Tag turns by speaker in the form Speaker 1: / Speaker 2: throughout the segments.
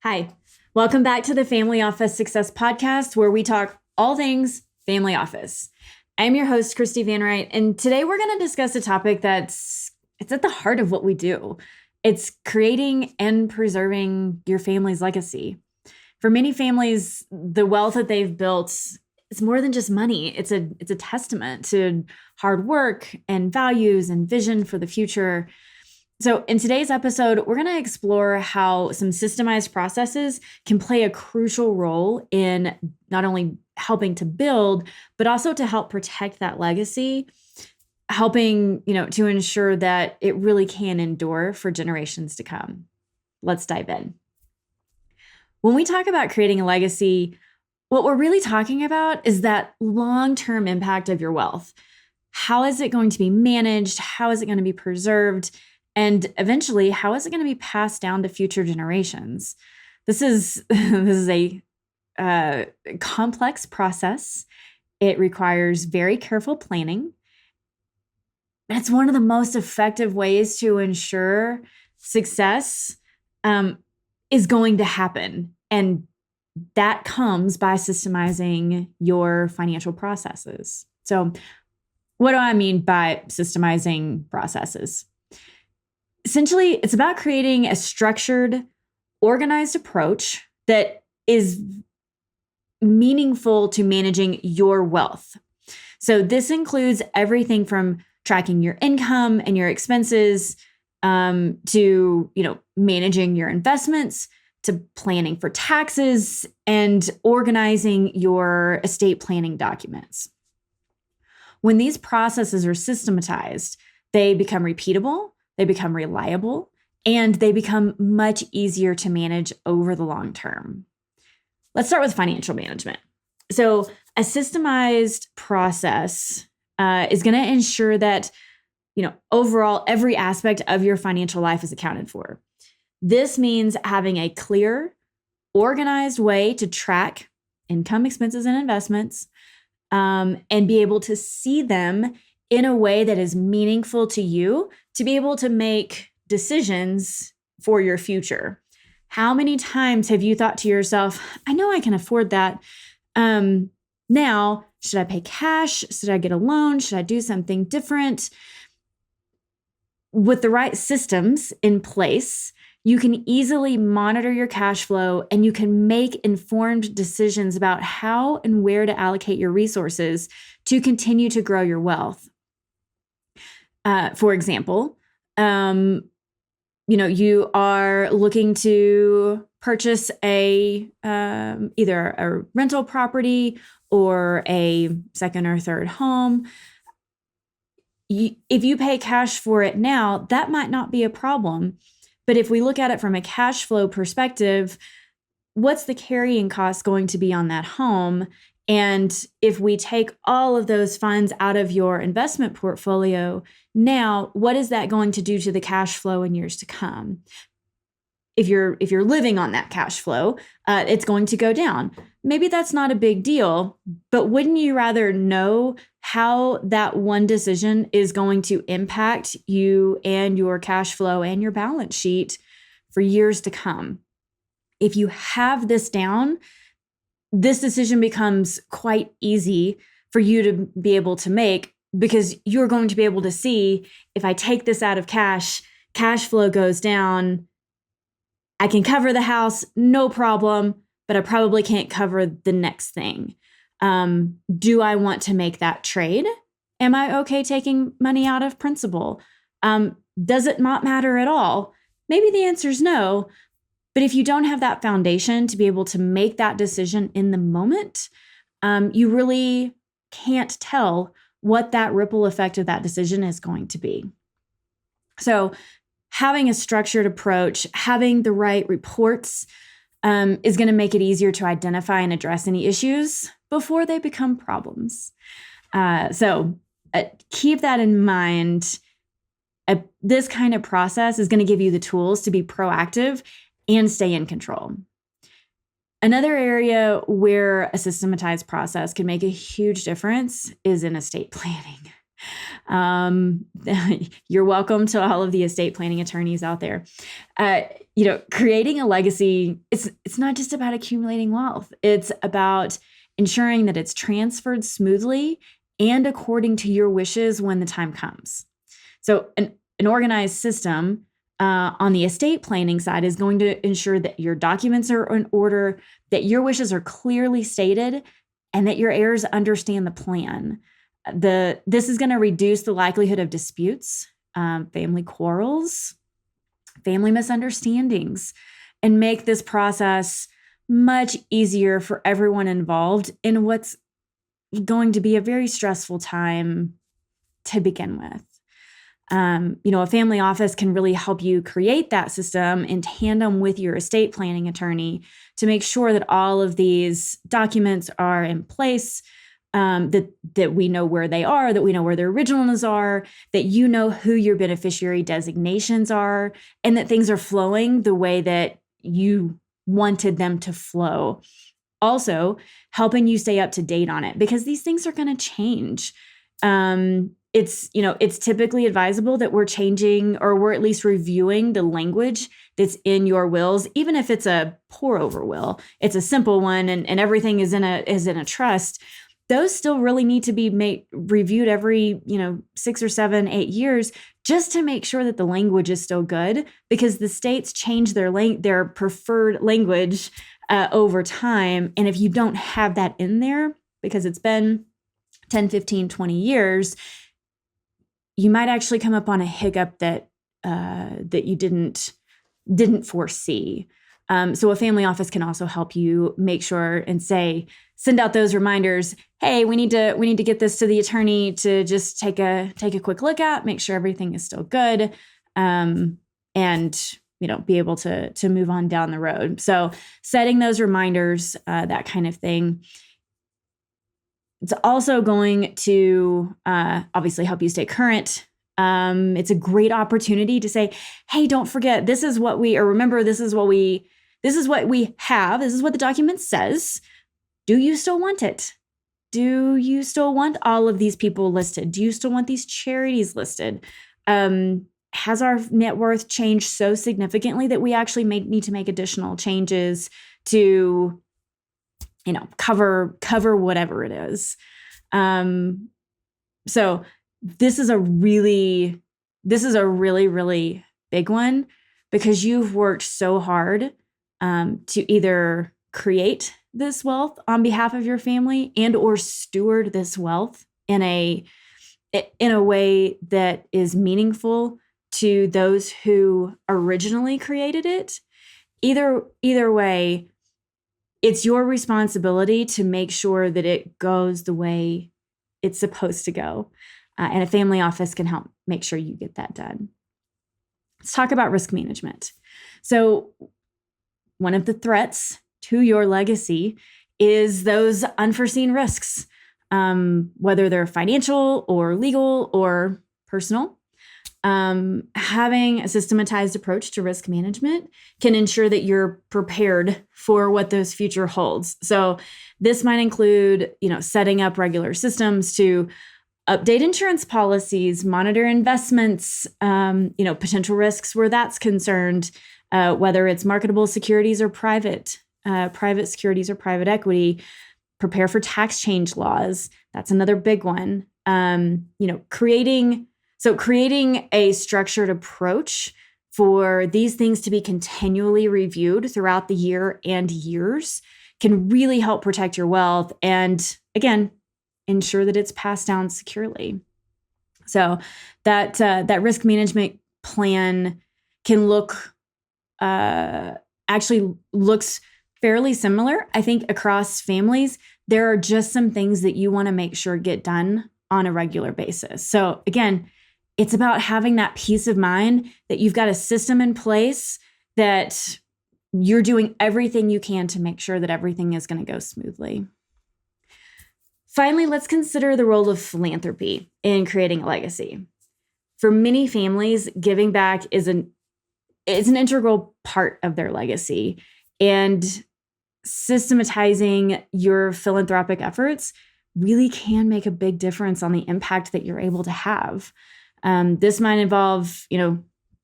Speaker 1: Hi, welcome back to the Family Office Success Podcast, where we talk all things family office. I'm your host, Christi, and today we're going to discuss a topic it's at the heart of what we do. It's creating and preserving your family's legacy. For many families, the wealth that they've built is more than just money. It's a testament to hard work and values and vision for the future. So in today's episode, we're going to explore how some systemized processes can play a crucial role in not only helping to build, but also to help protect that legacy, helping, to ensure that it really can endure for generations to come. Let's dive in. When we talk about creating a legacy, what we're really talking about is that long-term impact of your wealth. How is it going to be managed? How is it going to be preserved? And eventually, how is it going to be passed down to future generations? This is a complex process. It requires very careful planning. It's one of the most effective ways to ensure success is going to happen. And that comes by systemizing your financial processes. So what do I mean by systemizing processes? Essentially, it's about creating a structured, organized approach that is meaningful to managing your wealth. So this includes everything from tracking your income and your expenses to, managing your investments, to planning for taxes and organizing your estate planning documents. When these processes are systematized, they become repeatable, they become reliable, and they become much easier to manage over the long term. Let's start with financial management. So a systemized process is going to ensure that, overall, every aspect of your financial life is accounted for. This means having a clear, organized way to track income, expenses, and investments, and be able to see them in a way that is meaningful to you to be able to make decisions for your future. How many times have you thought to yourself, I know I can afford that. Now, should I pay cash? Should I get a loan? Should I do something different? With the right systems in place, you can easily monitor your cash flow and you can make informed decisions about how and where to allocate your resources to continue to grow your wealth. For example, you are looking to purchase either a rental property or a second or third home. If you pay cash for it now, that might not be a problem. But if we look at it from a cash flow perspective, what's the carrying cost going to be on that home? And if we take all of those funds out of your investment portfolio, now what is that going to do to the cash flow in years to come? If you're living on that cash flow, it's going to go down. Maybe that's not a big deal, but wouldn't you rather know how that one decision is going to impact you and your cash flow and your balance sheet for years to come? If you have this down, this decision becomes quite easy for you to be able to make because you're going to be able to see, if I take this out of cash flow goes down, I can cover the house, no problem, but I probably can't cover the next thing. Do I want to make that trade? Am I okay taking money out of principal? Does it not matter at all? Maybe the answer is no. But if you don't have that foundation to be able to make that decision in the moment, you really can't tell what that ripple effect of that decision is going to be. So having a structured approach, having the right reports is going to make it easier to identify and address any issues before they become problems. So keep that in mind. This kind of process is going to give you the tools to be proactive and stay in control. Another area where a systematized process can make a huge difference is in estate planning. You're welcome to all of the estate planning attorneys out there. Creating a legacy, it's not just about accumulating wealth. It's about ensuring that it's transferred smoothly and according to your wishes when the time comes. So an organized system on the estate planning side is going to ensure that your documents are in order, that your wishes are clearly stated, and that your heirs understand the plan. This is going to reduce the likelihood of disputes, family quarrels, family misunderstandings, and make this process much easier for everyone involved in what's going to be a very stressful time to begin with. A family office can really help you create that system in tandem with your estate planning attorney to make sure that all of these documents are in place, that we know where they are, that we know where their originals are, that you know who your beneficiary designations are, and that things are flowing the way that you wanted them to flow. Also, helping you stay up to date on it, because these things are going to change. It's typically advisable that we're changing, or we're at least reviewing the language that's in your wills, even if it's a pour over will. It's a simple one and everything is in a trust. Those still really need to be reviewed every 6 or 7, 8 years, just to make sure that the language is still good, because the states change their preferred language over time. And if you don't have that in there, because it's been 10, 15, 20 years, you might actually come up on a hiccup that you didn't foresee. So a family office can also help you make sure and send out those reminders. Hey, we need to get this to the attorney to just take a quick look at, make sure everything is still good, and be able to move on down the road. So setting those reminders, that kind of thing. It's also going to obviously help you stay current. It's a great opportunity to say, hey, don't forget, remember, this is what we have. This is what the document says. Do you still want it? Do you still want all of these people listed? Do you still want these charities listed? Has our net worth changed so significantly that we actually need to make additional changes to cover whatever it is? So this is a really, really big one, because you've worked so hard to either create this wealth on behalf of your family and or steward this wealth in a way that is meaningful to those who originally created it. Either way, it's your responsibility to make sure that it goes the way it's supposed to go. And a family office can help make sure you get that done. Let's talk about risk management. So one of the threats to your legacy is those unforeseen risks, whether they're financial or legal or personal. Having a systematized approach to risk management can ensure that you're prepared for what those future holds. So this might include, setting up regular systems to update insurance policies, monitor investments, potential risks where that's concerned, whether it's marketable securities or private securities or private equity. Prepare for tax change laws. That's another big one. Creating a structured approach for these things to be continually reviewed throughout the year and years can really help protect your wealth and, again, ensure that it's passed down securely. So that risk management plan can actually looks fairly similar, I think, across families. There are just some things that you want to make sure get done on a regular basis. So again, it's about having that peace of mind that you've got a system in place, that you're doing everything you can to make sure that everything is going to go smoothly. Finally, let's consider the role of philanthropy in creating a legacy. For many families, giving back is an integral part of their legacy, and systematizing your philanthropic efforts really can make a big difference on the impact that you're able to have. This might involve,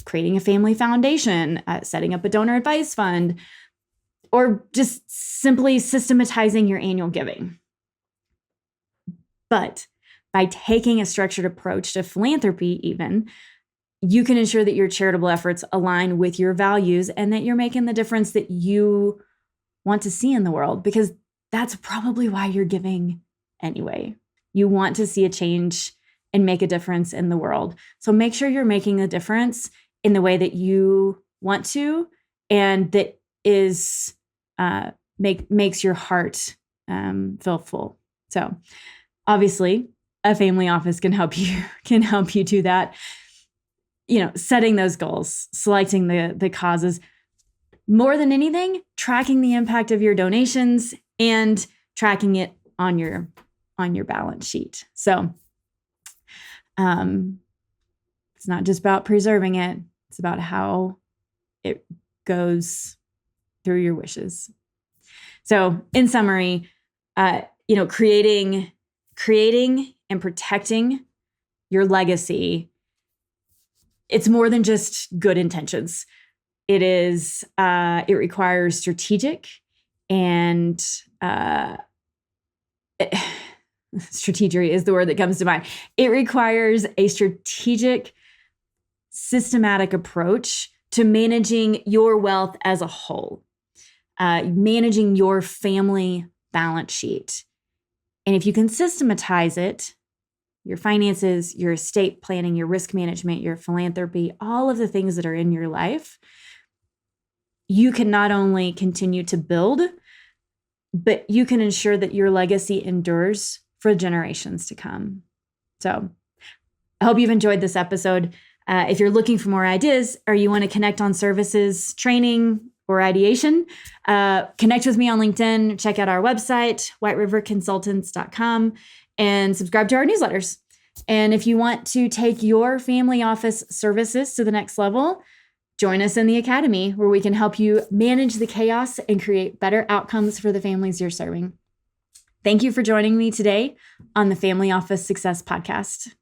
Speaker 1: creating a family foundation, setting up a donor advice fund, or just simply systematizing your annual giving. But by taking a structured approach to philanthropy, even, you can ensure that your charitable efforts align with your values and that you're making the difference that you want to see in the world, because that's probably why you're giving anyway. You want to see a change and make a difference in the world. So make sure you're making a difference in the way that you want to, and that is makes your heart feel full. So obviously, a family office can help you do that. Setting those goals, selecting the causes, more than anything, tracking the impact of your donations and tracking it on your balance sheet. So it's not just about preserving it. It's about how it goes through your wishes. So in summary, creating and protecting your legacy, it's more than just good intentions. It requires strategic and strategy is the word that comes to mind. It requires a strategic, systematic approach to managing your wealth as a whole, managing your family balance sheet. And if you can systematize it, your finances, your estate planning, your risk management, your philanthropy, all of the things that are in your life, you can not only continue to build, but you can ensure that your legacy endures for generations to come. So I hope you've enjoyed this episode. If you're looking for more ideas or you want to connect on services, training, or ideation, connect with me on LinkedIn, check out our website, whiteriverconsultants.com, and subscribe to our newsletters. And if you want to take your family office services to the next level, join us in the Academy, where we can help you manage the chaos and create better outcomes for the families you're serving. Thank you for joining me today on the Family Office Success Podcast.